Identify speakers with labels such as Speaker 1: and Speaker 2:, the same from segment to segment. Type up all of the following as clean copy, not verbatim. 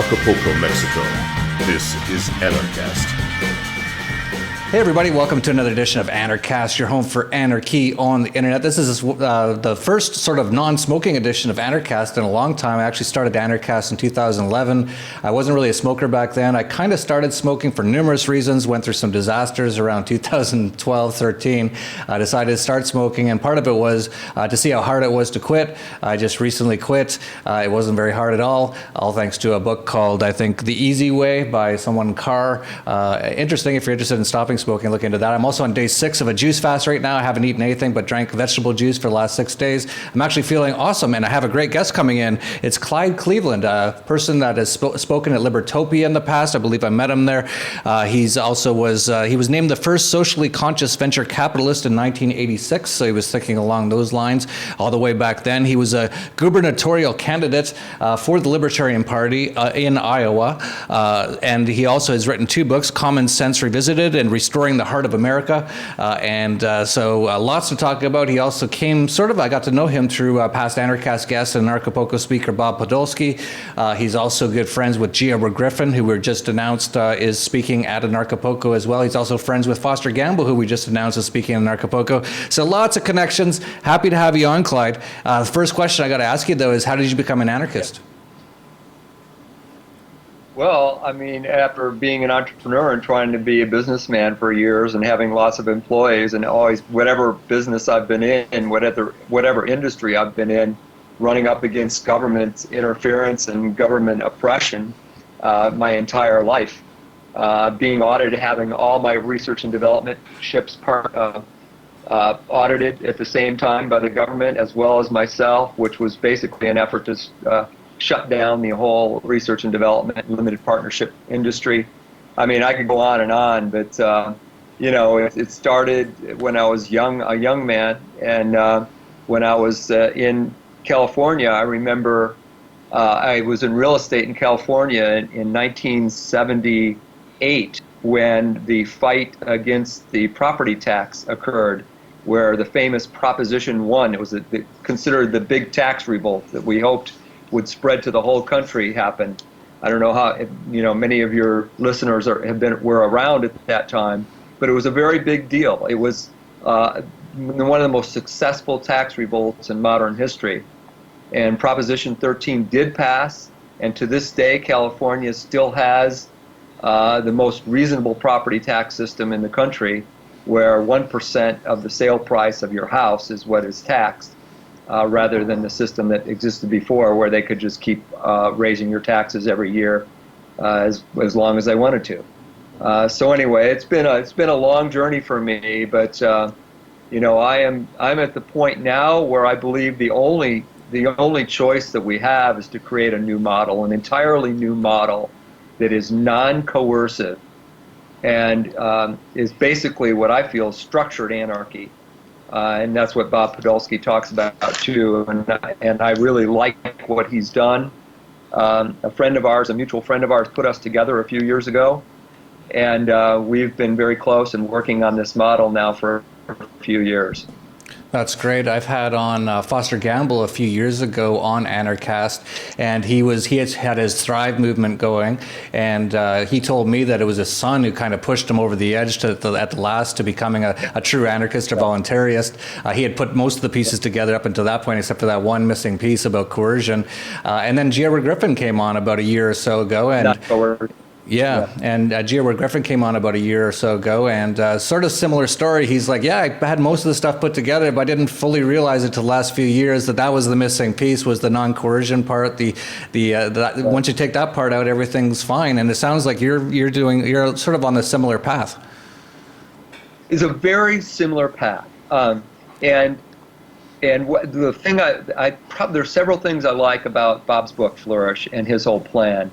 Speaker 1: Acapulco, Mexico. This is Anarchast.
Speaker 2: Hey everybody, welcome to another edition of Anarchast, your home for anarchy on the internet. This is the first sort of non-smoking edition of Anarchast in a long time. I actually started Anarchast in 2011. I wasn't really a smoker back then. I kind of started smoking for numerous reasons, went through some disasters around 2012, 13. I decided to start smoking, and part of it was to see how hard it was to quit. I just recently quit. It wasn't very hard at all thanks to a book called, I think, The Easy Way by someone, Carr. Interesting if you're interested in stopping smoking, look into that. I'm also on day 6 of a juice fast right now. I haven't eaten anything but drank vegetable juice for the last 6 days. I'm actually feeling awesome, and I have a great guest coming in. It's Clive Cleveland, a person that has spoken at Libertopia in the past. I believe I met him there. He was named the first socially conscious venture capitalist in 1986, so he was thinking along those lines all the way back then. He was a gubernatorial candidate for the Libertarian Party in Iowa, and he also has written 2 books, Common Sense Revisited and Restoring the Heart of America, so lots to talk about. He also came I got to know him through past Anarchast guest and Anarchapulco speaker Bob Podolsky. He's also good friends with Gore Griffin, who we just announced is speaking at Anarchapulco as well. He's also friends with Foster Gamble, who we just announced is speaking at Anarchapulco. So lots of connections. Happy to have you on, Clyde. The first question I got to ask you, though, is how did you become an anarchist?
Speaker 3: Well, I mean, after being an entrepreneur and trying to be a businessman for years and having lots of employees and always whatever business I've been in, whatever industry I've been in, running up against government interference and government oppression my entire life. Being audited, having all my research and development ships audited at the same time by the government, as well as myself, which was basically an effort to shut down the whole research and development limited partnership industry. I mean, I could go on, but it started when I was a young man, and when I was in California, I remember I was in real estate in California in 1978 when the fight against the property tax occurred, where the famous Proposition 1, it was considered the big tax revolt that we hoped would spread to the whole country happened. I don't know how, many of your listeners were around at that time, but it was a very big deal. It was one of the most successful tax revolts in modern history. And Proposition 13 did pass, and to this day, California still has the most reasonable property tax system in the country, where 1% of the sale price of your house is what is taxed. Rather than the system that existed before, where they could just keep raising your taxes every year as long as they wanted to. So anyway, it's been a long journey for me, but I'm at the point now where I believe the only choice that we have is to create a new model, an entirely new model that is non-coercive and is basically what I feel is structured anarchy. And that's what Bob Podolsky talks about too, and I really like what he's done. A friend of ours, a mutual friend of ours, put us together a few years ago, and we've been very close and working on this model now for a few years.
Speaker 2: That's great. I've had on Foster Gamble a few years ago on Anarchast, and he had his Thrive movement going, and he told me that it was his son who kind of pushed him over the edge at the last to becoming a true anarchist or voluntarist. He had put most of the pieces together up until that point, except for that one missing piece about coercion. And then Gore Griffin came on about a year or so ago, and and Gore Griffin came on about a year or so ago, and sort of similar story. He's like, I had most of the stuff put together, but I didn't fully realize it till the last few years that was the missing piece, was the non-coercion part. Once you take that part out, everything's fine. And it sounds like you're sort of on a similar path.
Speaker 3: It's a very similar path, and the thing there's several things I like about Bob's book Flourish and his whole plan.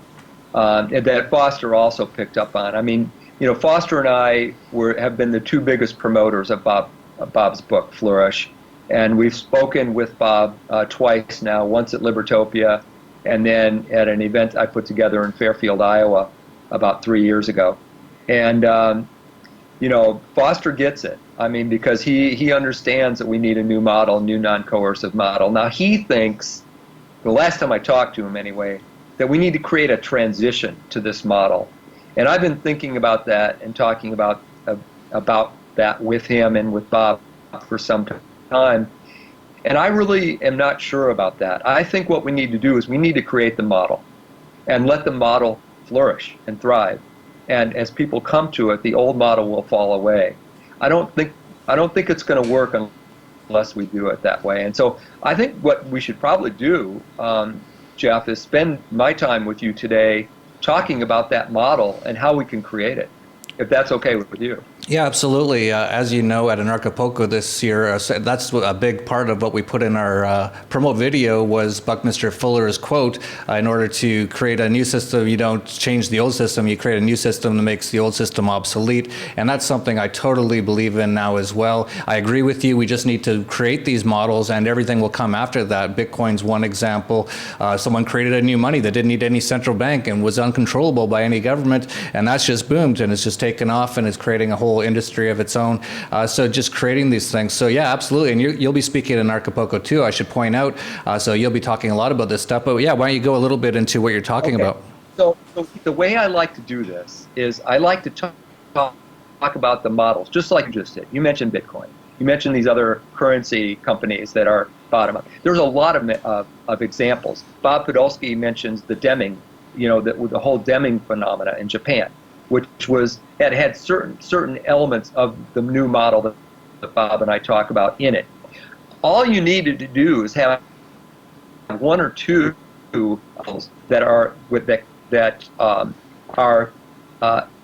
Speaker 3: That Foster also picked up on. I mean, Foster and I have been the 2 biggest promoters of Bob's book, Flourish, and we've spoken with Bob twice now, once at Libertopia, and then at an event I put together in Fairfield, Iowa, about 3 years ago. And Foster gets it. I mean, because he understands that we need a new model, new non-coercive model. Now he thinks, the last time I talked to him anyway, that we need to create a transition to this model. And I've been thinking about that and talking about that with him and with Bob for some time. And I really am not sure about that. I think what we need to do is we need to create the model and let the model flourish and thrive. And as people come to it, the old model will fall away. I don't think it's going to work unless we do it that way. And so I think what we should probably do, Jeff, is spend my time with you today talking about that model and how we can create it, if that's okay with you.
Speaker 2: Yeah, absolutely. As you know, at Anarchapulco this year, that's a big part of what we put in our promo video was Buckminster Fuller's quote, in order to create a new system, you don't change the old system, you create a new system that makes the old system obsolete. And that's something I totally believe in now as well. I agree with you. We just need to create these models and everything will come after that. Bitcoin's one example. Someone created a new money that didn't need any central bank and was uncontrollable by any government. And that's just boomed and it's just taken off and it's creating a whole industry of its own. So just creating these things. So yeah, absolutely. And you'll be speaking at Anarchapulco too, I should point out. So you'll be talking a lot about this stuff. But yeah, why don't you go a little bit into what you're talking about?
Speaker 3: So the way I like to do this is I like to talk about the models, just like you just did. You mentioned Bitcoin. You mentioned these other currency companies that are bottom up. There's a lot of examples. Bob Podolsky mentions the Deming, the whole Deming phenomena in Japan, which had certain elements of the new model that Bob and I talk about in it. All you needed to do is have one or two that are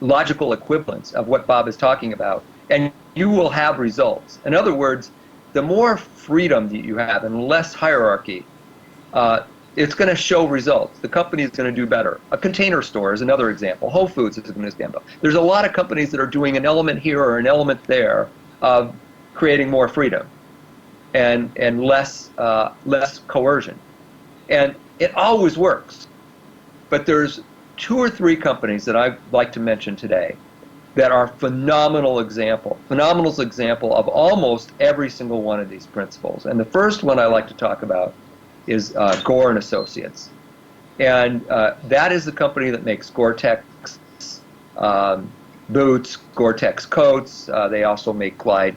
Speaker 3: logical equivalents of what Bob is talking about, and you will have results. In other words, the more freedom that you have and less hierarchy, it's going to show results. The company is going to do better. A container store is another example. Whole Foods is an example. There's a lot of companies that are doing an element here or an element there of creating more freedom and less coercion. And it always works. But there's 2 or 3 companies that I'd like to mention today that are phenomenal example of almost every single one of these principles. And the first one I like to talk about is Gore and Associates. And that is the company that makes Goretex boots, Goretex coats. They also make Clyde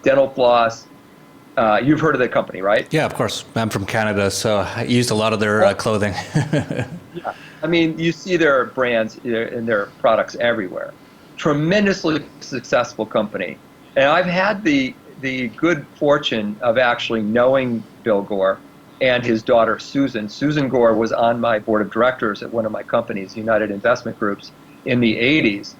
Speaker 3: dental floss. You've heard of the company, right?
Speaker 2: Yeah, of course. I'm from Canada, so I used a lot of their clothing.
Speaker 3: Yeah. I mean, you see their brands and their products everywhere. Tremendously successful company. And I've had the good fortune of actually knowing Bill Gore and his daughter, Susan. Susan Gore was on my board of directors at one of my companies, United Investment Groups, in the 80s.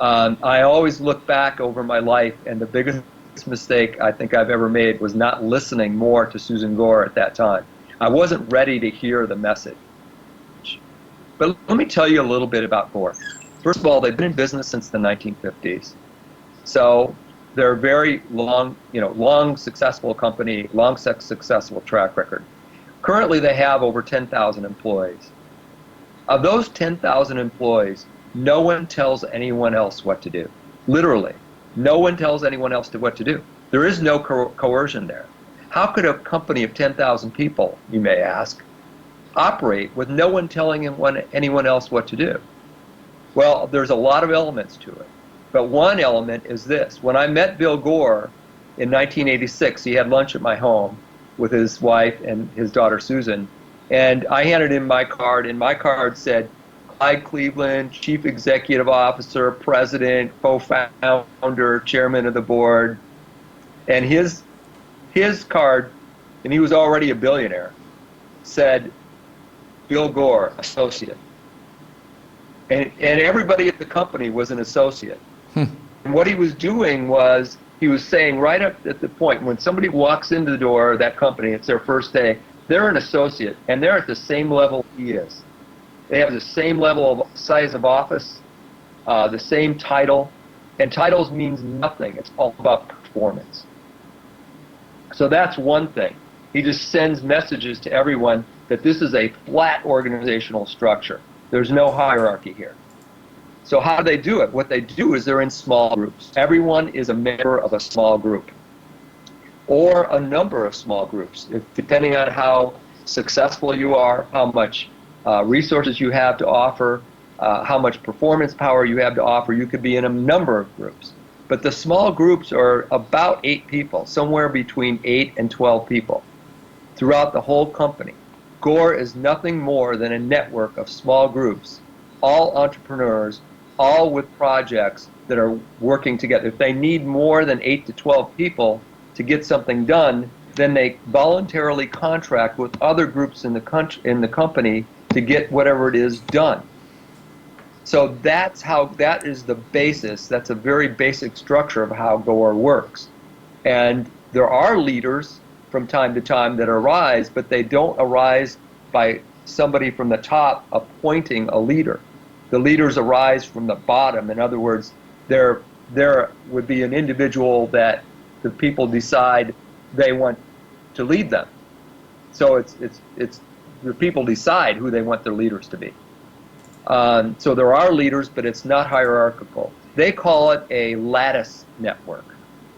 Speaker 3: I always look back over my life, and the biggest mistake I think I've ever made was not listening more to Susan Gore at that time. I wasn't ready to hear the message. But let me tell you a little bit about Gore. First of all, they've been in business since the 1950s. So they're a very long successful company, long successful track record. Currently, they have over 10,000 employees. Of those 10,000 employees, no one tells anyone else what to do. Literally, no one tells anyone else what to do. There is no coercion there. How could a company of 10,000 people, you may ask, operate with no one telling anyone else what to do? Well, there's a lot of elements to it. But one element is this. When I met Bill Gore in 1986, he had lunch at my home with his wife and his daughter Susan, and I handed him my card, and my card said, Clive Cleveland, Chief Executive Officer, President, Co-founder, Chairman of the Board. And his card, and he was already a billionaire, said, Bill Gore, associate. And everybody at the company was an associate. And what he was doing was, he was saying right up at the point, when somebody walks into the door of that company, it's their first day, they're an associate, and they're at the same level he is. They have the same level of size of office, the same title, and titles means nothing. It's all about performance. So that's one thing. He just sends messages to everyone that this is a flat organizational structure. There's no hierarchy here. So how do they do it? What they do is they're in small groups. Everyone is a member of a small group, or a number of small groups, depending on how successful you are, how much resources you have to offer, how much performance power you have to offer. You could be in a number of groups. But the small groups are about 8 people, somewhere between 8 and 12 people throughout the whole company. Gore is nothing more than a network of small groups, all entrepreneurs, all with projects that are working together. If they need more than 8 to 12 people to get something done, then they voluntarily contract with other groups in the company to get whatever it is done. So that is the basis. That's a very basic structure of how Gore works. And there are leaders from time to time that arise, but they don't arise by somebody from the top appointing a leader. The leaders arise from the bottom. In other words, there would be an individual that the people decide they want to lead them. So it's the people decide who they want their leaders to be. So there are leaders, but it's not hierarchical. They call it a lattice network,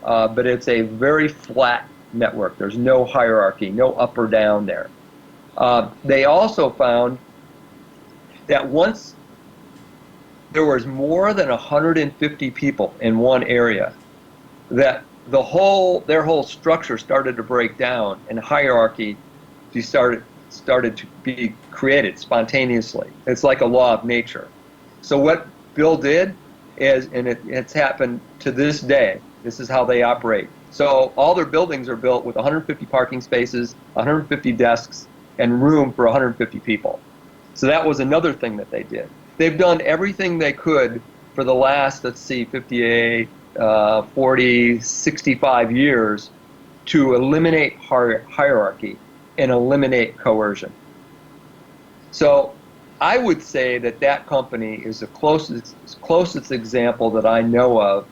Speaker 3: but it's a very flat network. There's no hierarchy, no up or down there. They also found that once there was more than 150 people in one area, that their whole structure started to break down, and hierarchy started to be created spontaneously. It's like a law of nature. So what Bill did is, and it's happened to this day, this is how they operate. So all their buildings are built with 150 parking spaces, 150 desks, and room for 150 people. So that was another thing that they did. They've done everything they could for the last, 58, 40, 65 years to eliminate hierarchy and eliminate coercion. So I would say that company is the closest example that I know of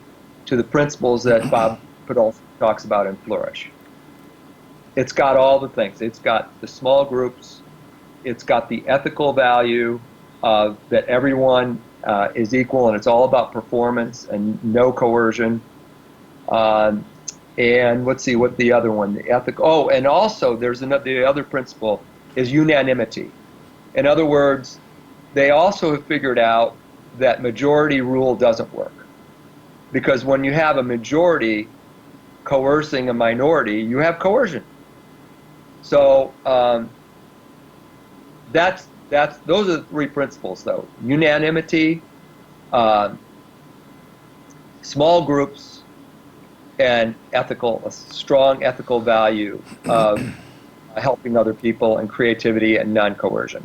Speaker 3: to the principles that Bob Podolsky talks about in Flourish. It's got all the things. It's got the small groups. It's got the ethical value of that everyone is equal, and it's all about performance and no coercion. And let's see what the other one, the ethical. Oh, and also there's the other principle is unanimity. In other words, they also have figured out that majority rule doesn't work, because when you have a majority coercing a minority, you have coercion. So those are the 3 principles, though: unanimity, small groups, and a strong ethical value of helping other people, and creativity and non-coercion.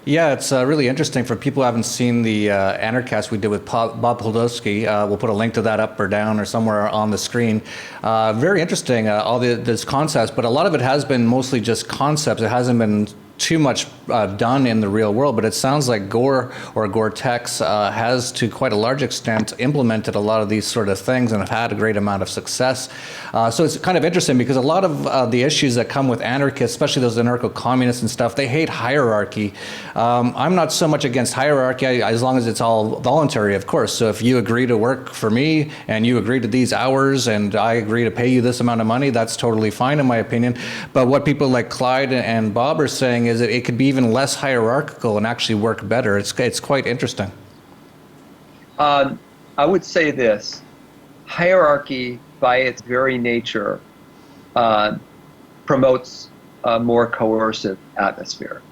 Speaker 2: Yeah, it's really interesting for people who haven't seen the Anarchast we did with Bob Podolsky. We'll put a link to that up or down or somewhere on the screen. Very interesting, all this concepts, but a lot of it has been mostly just concepts. It hasn't been too much done in the real world, but it sounds like Gore or Goretex has to quite a large extent implemented a lot of these sort of things and have had a great amount of success. So it's kind of interesting because a lot of the issues that come with anarchists, especially those anarcho-communists and stuff, they hate hierarchy. I'm not so much against hierarchy as long as it's all voluntary, of course. So if you agree to work for me and you agree to these hours and I agree to pay you this amount of money, that's totally fine in my opinion. But what people like Clyde and Bob are saying is that it could be even less hierarchical and actually work better. It's quite interesting.
Speaker 3: I would say this: hierarchy, by its very nature, promotes a more coercive atmosphere.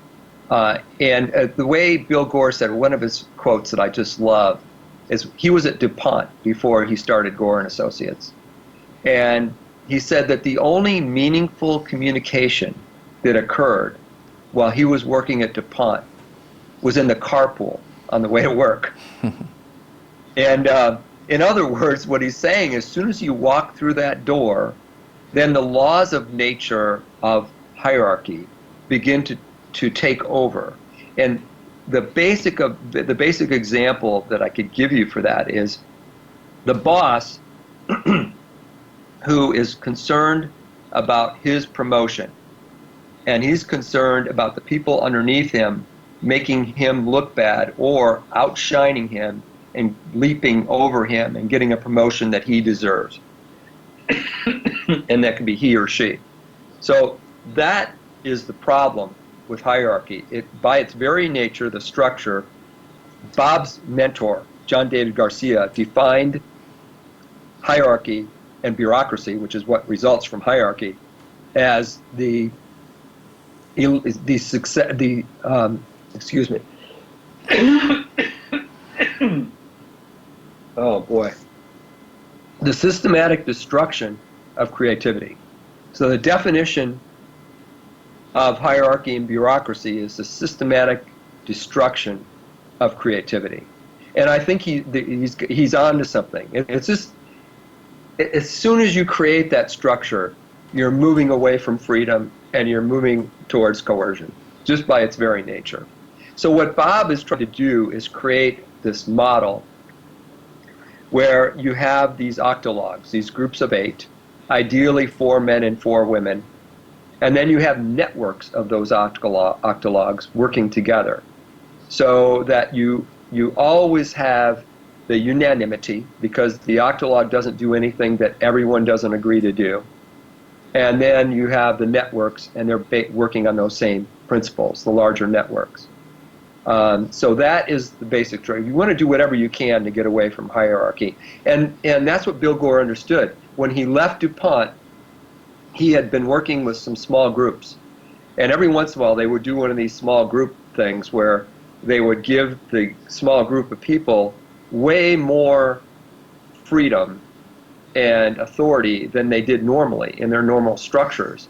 Speaker 3: And the way Bill Gore said, one of his quotes that I just love, is he was at DuPont before he started Gore and Associates, and he said that the only meaningful communication that occurred while he was working at DuPont was in the carpool on the way to work. And in other words, what he's saying is, as soon as you walk through that door, then the laws of nature of hierarchy begin to take over. And the basic example that I could give you for that is the boss who is concerned about his promotion, and he's concerned about the people underneath him making him look bad or outshining him and leaping over him and getting a promotion that he deserves. And that can be he or she. So that is the problem with hierarchy. By its very nature, the structure, Bob's mentor, John David Garcia, defined hierarchy and bureaucracy, which is what results from hierarchy, as excuse me. Oh boy. The systematic destruction of creativity. So the definition of hierarchy and bureaucracy is the systematic destruction of creativity. And I think he's on to something. It's just, as soon as you create that structure, you're moving away from freedom and you're moving towards coercion, just by its very nature. So what Bob is trying to do is create this model where you have these octologues, these groups of 8, ideally 4 men and 4 women, and then you have networks of those octologues working together, so that you always have the unanimity, because the octologue doesn't do anything that everyone doesn't agree to do. And then you have the networks, and they're working on those same principles, the larger networks. So that is the basic truth. You want to do whatever you can to get away from hierarchy. And that's what Bill Gore understood. When he left DuPont, he had been working with some small groups. And every once in a while, they would do one of these small group things where they would give the small group of people way more freedom and authority than they did normally in their normal structures.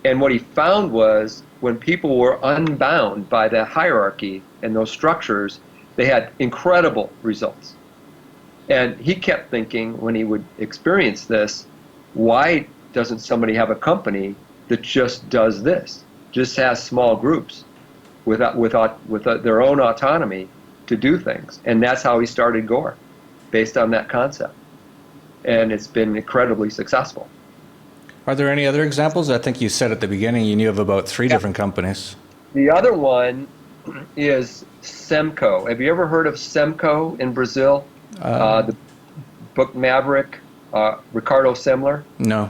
Speaker 3: And what he found was, when people were unbound by the hierarchy and those structures, they had incredible results. And he kept thinking, when he would experience this, why doesn't somebody have a company that just does this, just has small groups with their own autonomy to do things? And that's how he started Gore, based on that concept. And it's been incredibly successful.
Speaker 2: Are there any other examples? I think you said at the beginning you knew of about 3 different companies.
Speaker 3: The other one is Semco. Have you ever heard of Semco in Brazil? The book Maverick, Ricardo Semler?
Speaker 2: No.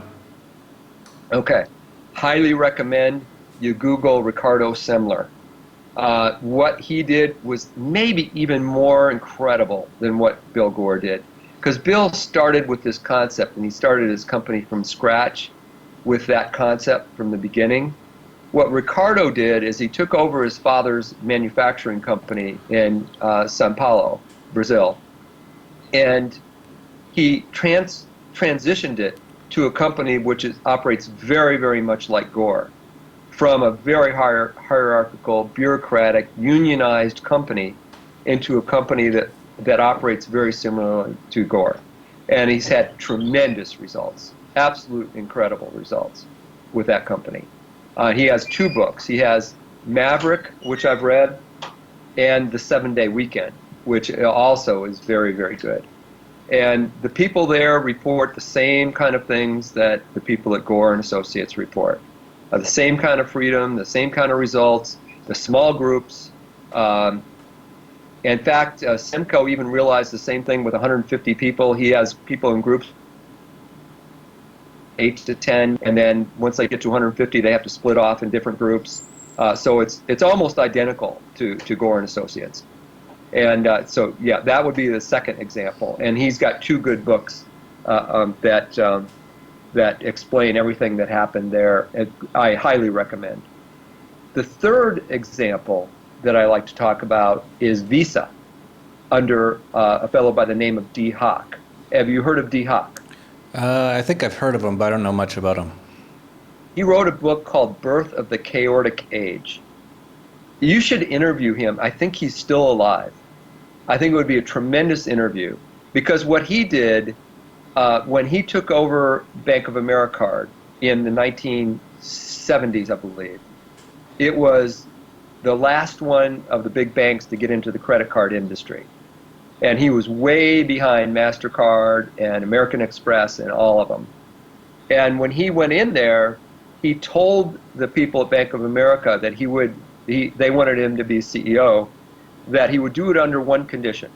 Speaker 3: Okay. Highly recommend you Google Ricardo Semler. What he did was maybe even more incredible than what Bill Gore did. Because Bill started with this concept, and he started his company from scratch with that concept from the beginning. What Ricardo did is he took over his father's manufacturing company in Sao Paulo, Brazil, and he transitioned it to a company which operates very, very much like Gore, from a very hierarchical, bureaucratic, unionized company into a company that operates very similarly to Gore. And he's had tremendous results, absolute incredible results with that company. He has 2 books. He has Maverick, which I've read, and The 7-Day Weekend, which also is very, very good. And the people there report the same kind of things that the people at Gore and Associates report. The same kind of freedom, the same kind of results, the small groups. In fact, Semco even realized the same thing with 150 people. He has people in groups 8 to 10, and then once they get to 150, they have to split off in different groups. So it's almost identical to Gore and Associates. And so yeah, that would be the second example. And he's got 2 good books that explain everything that happened there. And I highly recommend. The third example that I like to talk about is Visa, under a fellow by the name of D. Hock. Have you heard of D. Hock?
Speaker 2: I think I've heard of him, but I don't know much about him.
Speaker 3: He wrote a book called Birth of the Chaotic Age. You should interview him. I think he's still alive. I think it would be a tremendous interview, because what he did when he took over Bank of America in the 1970s, I believe, it was the last one of the big banks to get into the credit card industry. And he was way behind MasterCard and American Express and all of them. And when he went in there, he told the people at Bank of America that they wanted him to be CEO, that he would do it under one condition.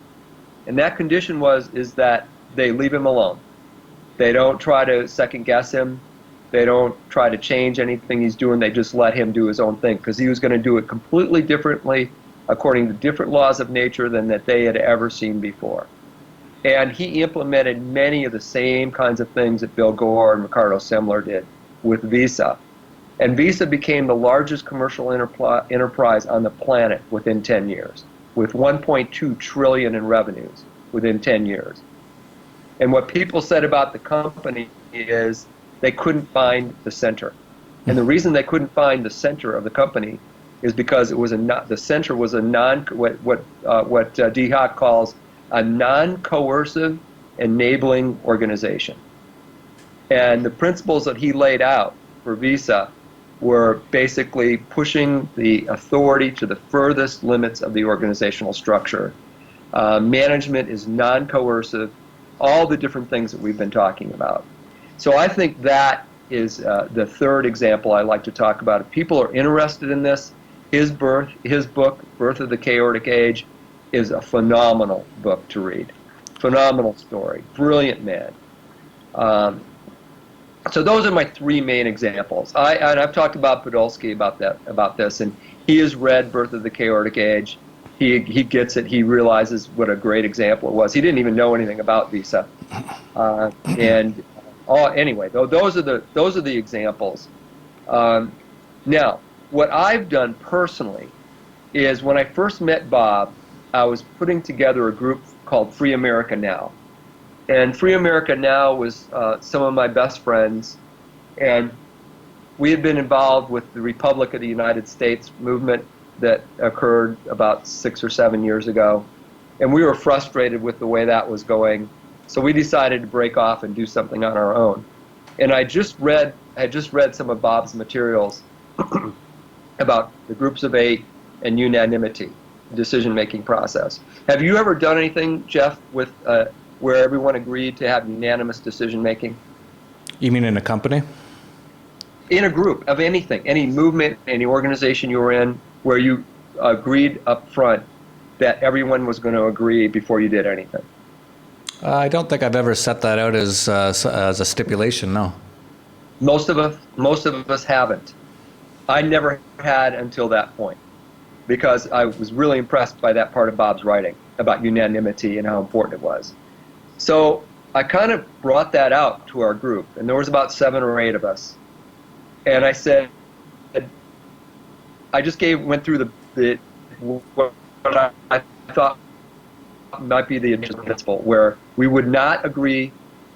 Speaker 3: And that condition is that they leave him alone. They don't try to second guess him. They don't try to change anything he's doing. They just let him do his own thing because he was going to do it completely differently according to different laws of nature than that they had ever seen before. And he implemented many of the same kinds of things that Bill Gore and Ricardo Semler did with Visa. And Visa became the largest commercial enterprise on the planet within 10 years, with 1.2 trillion in revenues within 10 years. And what people said about the company is they couldn't find the center. And the reason they couldn't find the center of the company is because it was the center was a what D. Hock calls a non-coercive enabling organization. And the principles that he laid out for Visa were basically pushing the authority to the furthest limits of the organizational structure. Management is non-coercive, all the different things that we've been talking about. So I think that is the third example I like to talk about. If people are interested in this, his book, Birth of the Chaotic Age, is a phenomenal book to read. Phenomenal story. Brilliant man. So those are my three main examples. And I've talked about Podolsky about this, and he has read Birth of the Chaotic Age. He gets it. He realizes what a great example it was. He didn't even know anything about Visa. Anyway, those are the examples. Now, what I've done personally is when I first met Bob, I was putting together a group called Free America Now. And Free America Now was some of my best friends, and we had been involved with the Republic of the United States movement that occurred about 6 or 7 years ago, and we were frustrated with the way that was going, so we decided to break off and do something on our own. And I had just read some of Bob's materials about the groups of 8 and unanimity, decision-making process. Have you ever done anything, Jeff, with where everyone agreed to have unanimous decision-making?
Speaker 2: You mean in a company?
Speaker 3: In a group of anything, any movement, any organization you were in, where you agreed up front that everyone was going to agree before you did anything?
Speaker 2: I don't think I've ever set that out as a stipulation, no.
Speaker 3: Most of us haven't. I never had until that point, because I was really impressed by that part of Bob's writing about unanimity and how important it was. So I kind of brought that out to our group, and there was about 7 or 8 of us. And I said, I just went through what I thought might be the principle, where we would not agree,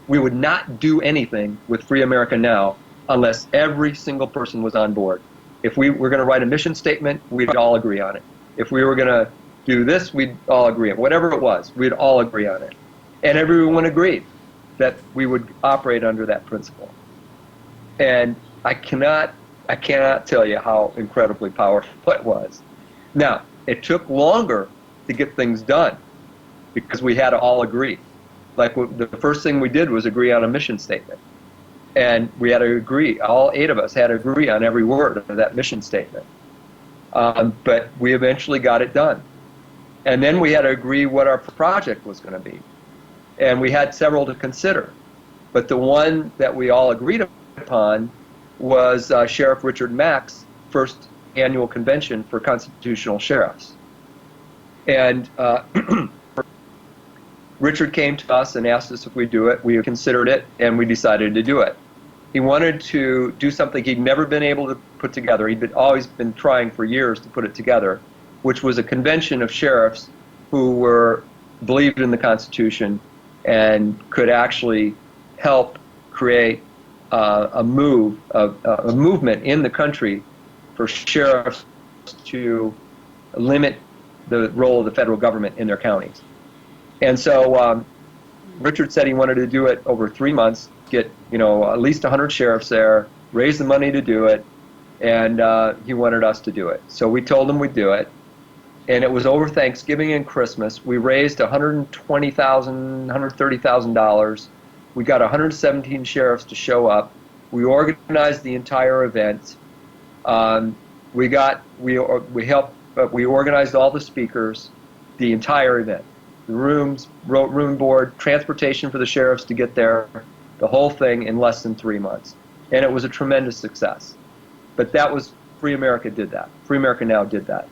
Speaker 3: we would not do anything with Free America Now unless every single person was on board. If we were going to write a mission statement, we'd all agree on it. If we were going to do this, we'd all agree on it. Whatever it was, we'd all agree on it. And everyone agreed that we would operate under that principle. And I cannot tell you how incredibly powerful it was. Now, it took longer to get things done because we had to all agree. Like the first thing we did was agree on a mission statement. And we had to agree, all 8 of us had to agree on every word of that mission statement. But we eventually got it done. And then we had to agree what our project was going to be. And we had several to consider. But the one that we all agreed upon was Sheriff Richard Mack's first annual convention for constitutional sheriffs. And Richard came to us and asked us if we'd do it. We considered it, and we decided to do it. He wanted to do something he'd never been able to put together. He'd always been trying for years to put it together, which was a convention of sheriffs who believed in the Constitution and could actually help create a movement in the country for sheriffs to limit the role of the federal government in their counties. And so Richard said he wanted to do it over 3 months, get at least 100 sheriffs there, raise the money to do it, and he wanted us to do it. So we told him we'd do it, and it was over Thanksgiving and Christmas. We raised $120,000, $130,000. We got 117 sheriffs to show up. We organized the entire event. We organized all the speakers, the entire event, the rooms, room board, transportation for the sheriffs to get there, the whole thing in less than 3 months. and it was a tremendous success. But that was Free America did that. Free America Now did that.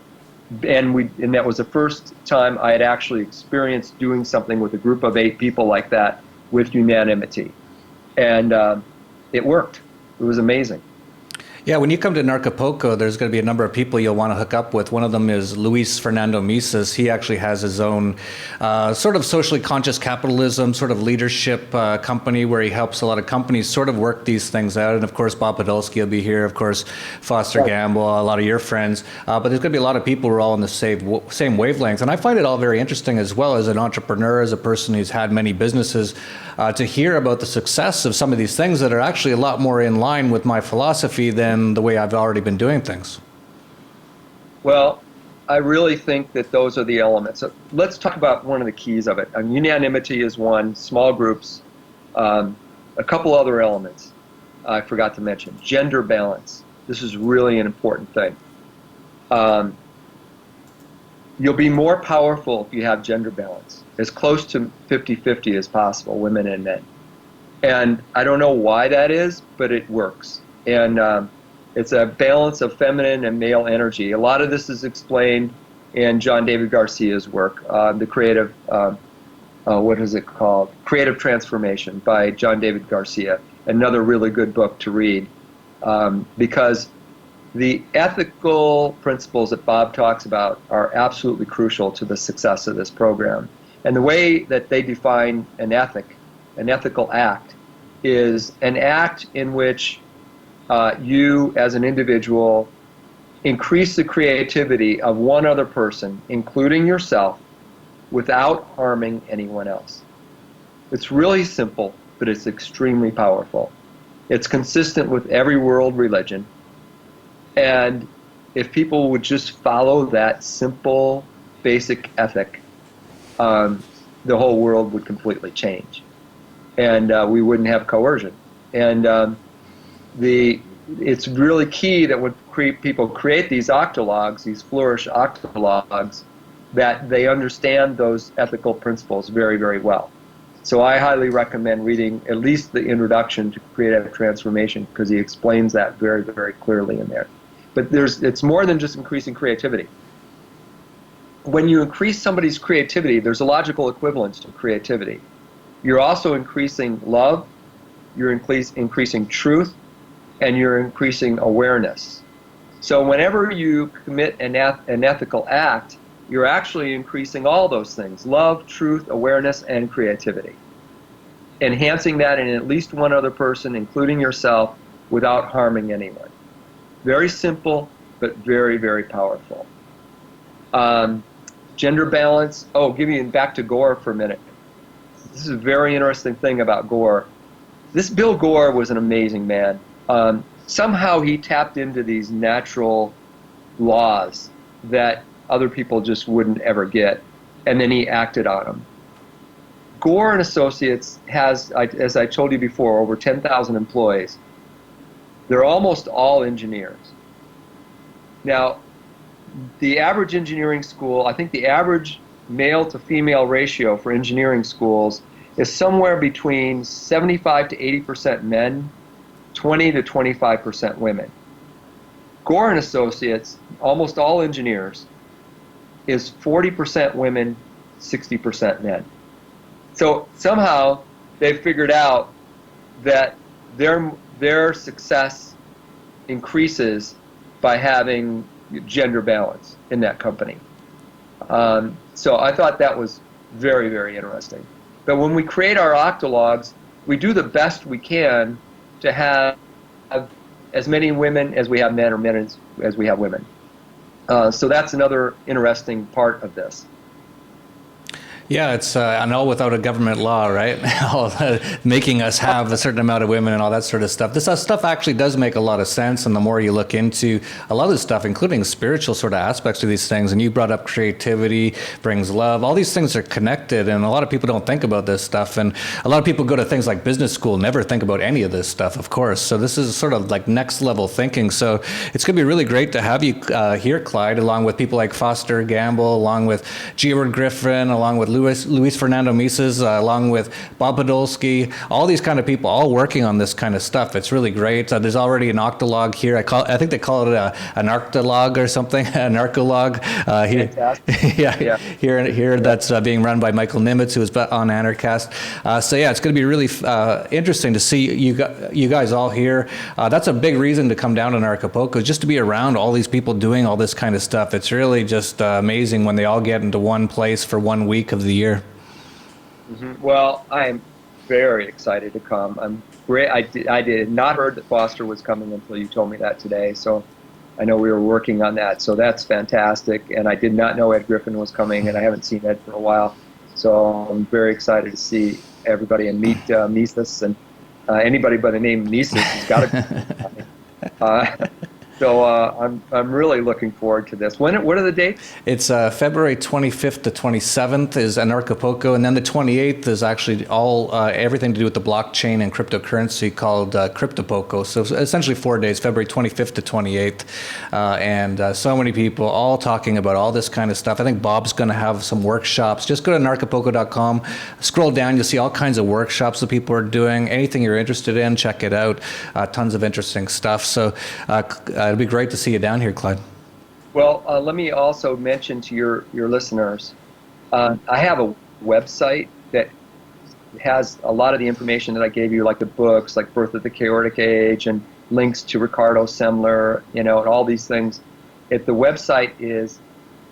Speaker 3: And that was the first time I had actually experienced doing something with a group of 8 people like that with unanimity. And it worked. It was amazing.
Speaker 2: Yeah, when you come to Anarchapulco, there's going to be a number of people you'll want to hook up with. One of them is Luis Fernando Misas. He actually has his own sort of socially conscious capitalism, sort of leadership company where he helps a lot of companies sort of work these things out. And of course, Bob Podolsky will be here. Of course, Foster Gamble, a lot of your friends. But there's going to be a lot of people who are all on the same wavelength. And I find it all very interesting as well as an entrepreneur, as a person who's had many businesses, to hear about the success of some of these things that are actually a lot more in line with my philosophy than the way I've already been doing things.
Speaker 3: Well, I really think that those are the elements. So let's talk about one of the keys of it. Unanimity is one, small groups, a couple other elements I forgot to mention. Gender balance. This is really an important thing. You'll be more powerful if you have gender balance, as close to 50-50 as possible, women and men. And I don't know why that is, but it works. And it's a balance of feminine and male energy. A lot of this is explained in John David Garcia's work, the creative, what is it called? Creative Transformation by John David Garcia. Another really good book to read, because the ethical principles that Bob talks about are absolutely crucial to the success of this program. And the way that they define an ethical act, is an act in which you as an individual increase the creativity of one other person, including yourself, without harming anyone else. It's really simple, but it's extremely powerful. It's consistent with every world religion. And if people would just follow that simple, basic ethic, the whole world would completely change. And we wouldn't have coercion. And it's really key that when people create these octologues, these Flourish octologues, that they understand those ethical principles very, very well. So I highly recommend reading at least the introduction to Creative Transformation, because he explains that very, very clearly in there. But it's more than just increasing creativity. When you increase somebody's creativity, there's a logical equivalence to creativity. You're also increasing love, you're increasing truth, and you're increasing awareness. So whenever you commit an ethical act, you're actually increasing all those things: love, truth, awareness, and creativity. Enhancing that in at least one other person, including yourself, without harming anyone. Very simple, but very, very powerful. Gender balance. Oh, back to Gore for a minute. This is a very interesting thing about Gore. This Bill Gore was an amazing man. Somehow he tapped into these natural laws that other people just wouldn't ever get, and then he acted on them. Gore and Associates has, as I told you before, over 10,000 employees. They're almost all engineers. Now, the average engineering school, I think the average male to female ratio for engineering schools is somewhere between 75 to 80% men, 20 to 25% women. Gore and Associates, almost all engineers, is 40% women, 60% men. So somehow they've figured out that their success increases by having gender balance in that company. So I thought that was very, very interesting. But when we create our octologues, we do the best we can to have as many women as we have men, or men as we have women. So that's another interesting part of this.
Speaker 2: Yeah, it's and all without a government law, right? Making us have a certain amount of women and all that sort of stuff. This stuff actually does make a lot of sense, and the more you look into a lot of this stuff, including spiritual sort of aspects to these things, and you brought up creativity, brings love, all these things are connected, and a lot of people don't think about this stuff, and a lot of people go to things like business school, never think about any of this stuff, of course. So this is sort of like next level thinking. So it's going to be really great to have you here, Clyde, along with people like Foster Gamble, along with G. Edward Griffin, along with Luis Fernando Mises, along with Bob Podolsky, all these kind of people, all working on this kind of stuff. It's really great. There's already an octologue here. I think they call it an octologue or something, an arcologue. Here that's being run by Michael Nimitz, who is on Anarchast. So yeah, it's going to be really interesting to see you guys all here. That's a big reason to come down to Anarchapulco, just to be around all these people doing all this kind of stuff. It's really just amazing when they all get into one place for 1 week of the year.
Speaker 3: Mm-hmm. Well, I am very excited to come. I'm great. I did not heard that Foster was coming until you told me that today. So I know we were working on that. So that's fantastic. And I did not know Ed Griffin was coming, and I haven't seen Ed for a while. So I'm very excited to see everybody and meet Mises, and anybody by the name Mises has got to be. So I'm really looking forward to this. What are the dates?
Speaker 2: It's February 25th to 27th is Anarchapulco, and then the 28th is actually all everything to do with the blockchain and cryptocurrency called Cryptopulco. So essentially 4 days, February 25th to 28th, and so many people all talking about all this kind of stuff. I think Bob's going to have some workshops. Just go to anarchapulco.com, scroll down, you'll see all kinds of workshops that people are doing. Anything you're interested in, check it out. Tons of interesting stuff. So it'd be great to see you down here, Clyde.
Speaker 3: Well, let me also mention to your listeners, I have a website that has a lot of the information that I gave you, like the books, like Birth of the Chaotic Age, and links to Ricardo Semler, and all these things. The website is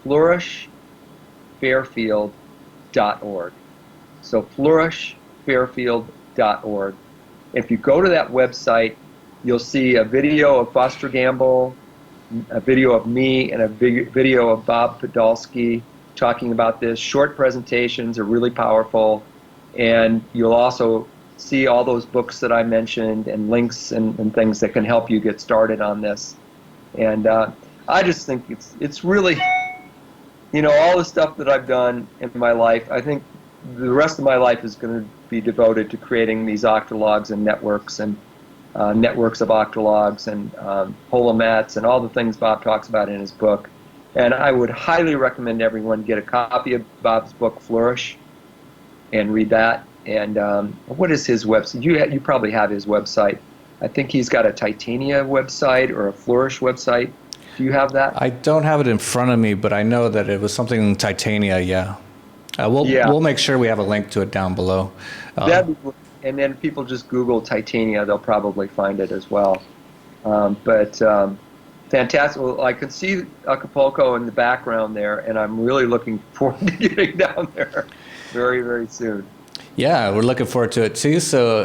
Speaker 3: flourishfairfield.org. So flourishfairfield.org. If you go to that website, you'll see a video of Foster Gamble, a video of me, and a video of Bob Podolsky talking about this. Short presentations are really powerful, and you'll also see all those books that I mentioned and links and things that can help you get started on this. And I just think it's really, all the stuff that I've done in my life, I think the rest of my life is going to be devoted to creating these octologues and networks and networks of octologues and holomats and all the things Bob talks about in his book. And I would highly recommend everyone get a copy of Bob's book, Flourish, and read that. And what is his website? You probably have his website. I think he's got a Titania website or a Flourish website. Do you have that?
Speaker 2: I don't have it in front of me, but I know that it was something in Titania, yeah. We'll make sure we have a link to it down below.
Speaker 3: That'd be great. And then people just Google Titania, they'll probably find it as well. Fantastic. Well, I can see Acapulco in the background there, and I'm really looking forward to getting down there very, very soon.
Speaker 2: Yeah, we're looking forward to it too. So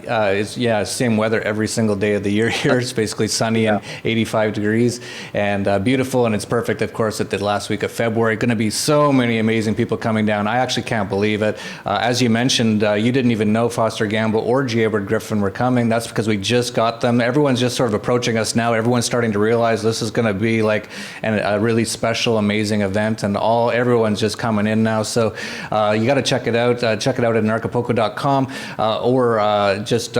Speaker 2: it's same weather every single day of the year here. It's basically sunny and 85 degrees and beautiful, and it's perfect, of course, at the last week of February. Going to be so many amazing people coming down. I actually can't believe it. As you mentioned, you didn't even know Foster Gamble or G. Edward Griffin were coming. That's because we just got them. Everyone's just sort of approaching us now. Everyone's starting to realize this is going to be like a really special, amazing event, and everyone's just coming in now. So you got to check it out. Check it out at Anarchapulco.com, or just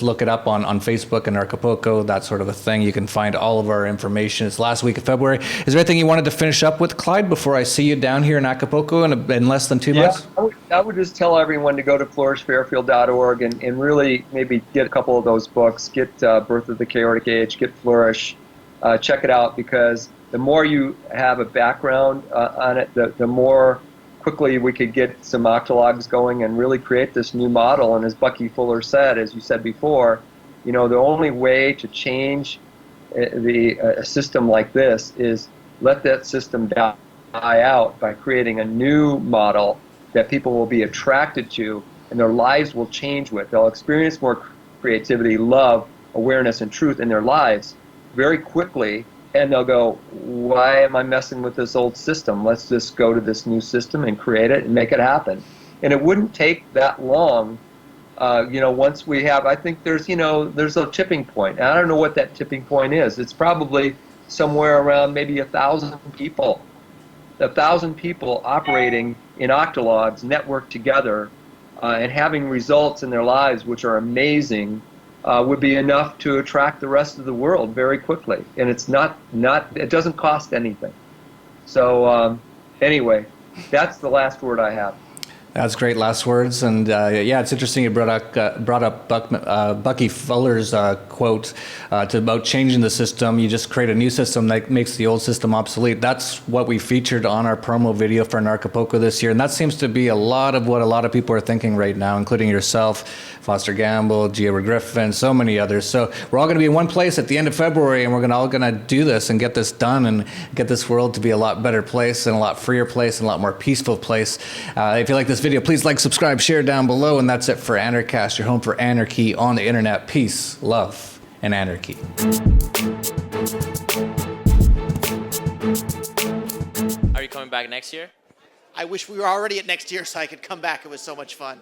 Speaker 2: look it up on Facebook, Anarchapulco, that sort of a thing. You can find all of our information. It's last week of February. Is there anything you wanted to finish up with, Clyde, before I see you down here in Acapulco in less than 2 months?
Speaker 3: I would just tell everyone to go to flourishfairfield.org and really maybe get a couple of those books. Get Birth of the Chaotic Age, get Flourish. Check it out, because the more you have a background on it, the more quickly we could get some octologues going and really create this new model. And as Bucky Fuller said, as you said before, the only way to change a system like this is let that system die out by creating a new model that people will be attracted to and their lives will change with. They'll experience more creativity, love, awareness, and truth in their lives very quickly. And they'll go, why am I messing with this old system? Let's just go to this new system and create it and make it happen. And it wouldn't take that long. Once we have, I think there's a tipping point. And I don't know what that tipping point is. It's probably somewhere around maybe 1,000 people. 1,000 people operating in octologues, networked together, and having results in their lives which are amazing. Would be enough to attract the rest of the world very quickly, and it's not it doesn't cost anything. So anyway, That's the last word I have.
Speaker 2: That's great last words, and yeah, it's interesting you brought up Bucky Fuller's quote about changing the system. You just create a new system that makes the old system obsolete. That's what we featured on our promo video for Anarchapulco this year, and that seems to be a lot of what a lot of people are thinking right now, including yourself, Foster Gamble, Gia Griffin, so many others. So we're all going to be in one place at the end of February, and we're all going to do this and get this done and get this world to be a lot better place and a lot freer place and a lot more peaceful place. If you like this video, please like, subscribe, share down below, and that's it for Anarchast, your home for anarchy on the internet. Peace, love, and anarchy.
Speaker 4: Are you coming back next year?
Speaker 5: I wish we were already at next year so I could come back. It was so much fun.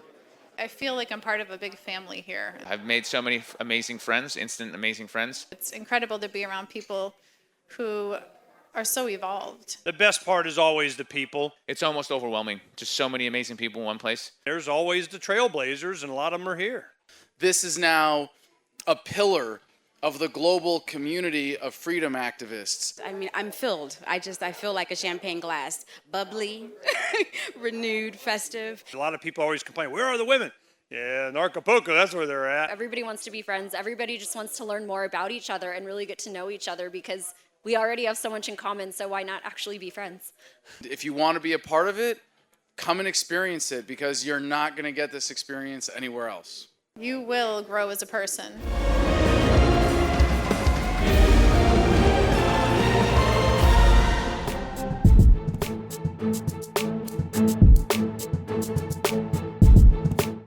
Speaker 6: I feel like I'm part of a big family here.
Speaker 7: I've made so many amazing friends, instant amazing friends.
Speaker 6: It's incredible to be around people who are so evolved.
Speaker 8: The best part is always the people.
Speaker 7: It's almost overwhelming. Just so many amazing people in one place.
Speaker 8: There's always the trailblazers, and a lot of them are here.
Speaker 9: This is now a pillar of the global community of freedom activists.
Speaker 10: I mean, I'm filled. I feel like a champagne glass. Bubbly, renewed, festive.
Speaker 8: A lot of people always complain, where are the women? Yeah, Anarchapulco, that's where they're at.
Speaker 11: Everybody wants to be friends. Everybody just wants to learn more about each other and really get to know each other because we already have so much in common, so why not actually be friends?
Speaker 9: If you want to be a part of it, come and experience it because you're not going to get this experience anywhere else.
Speaker 6: You will grow as a person.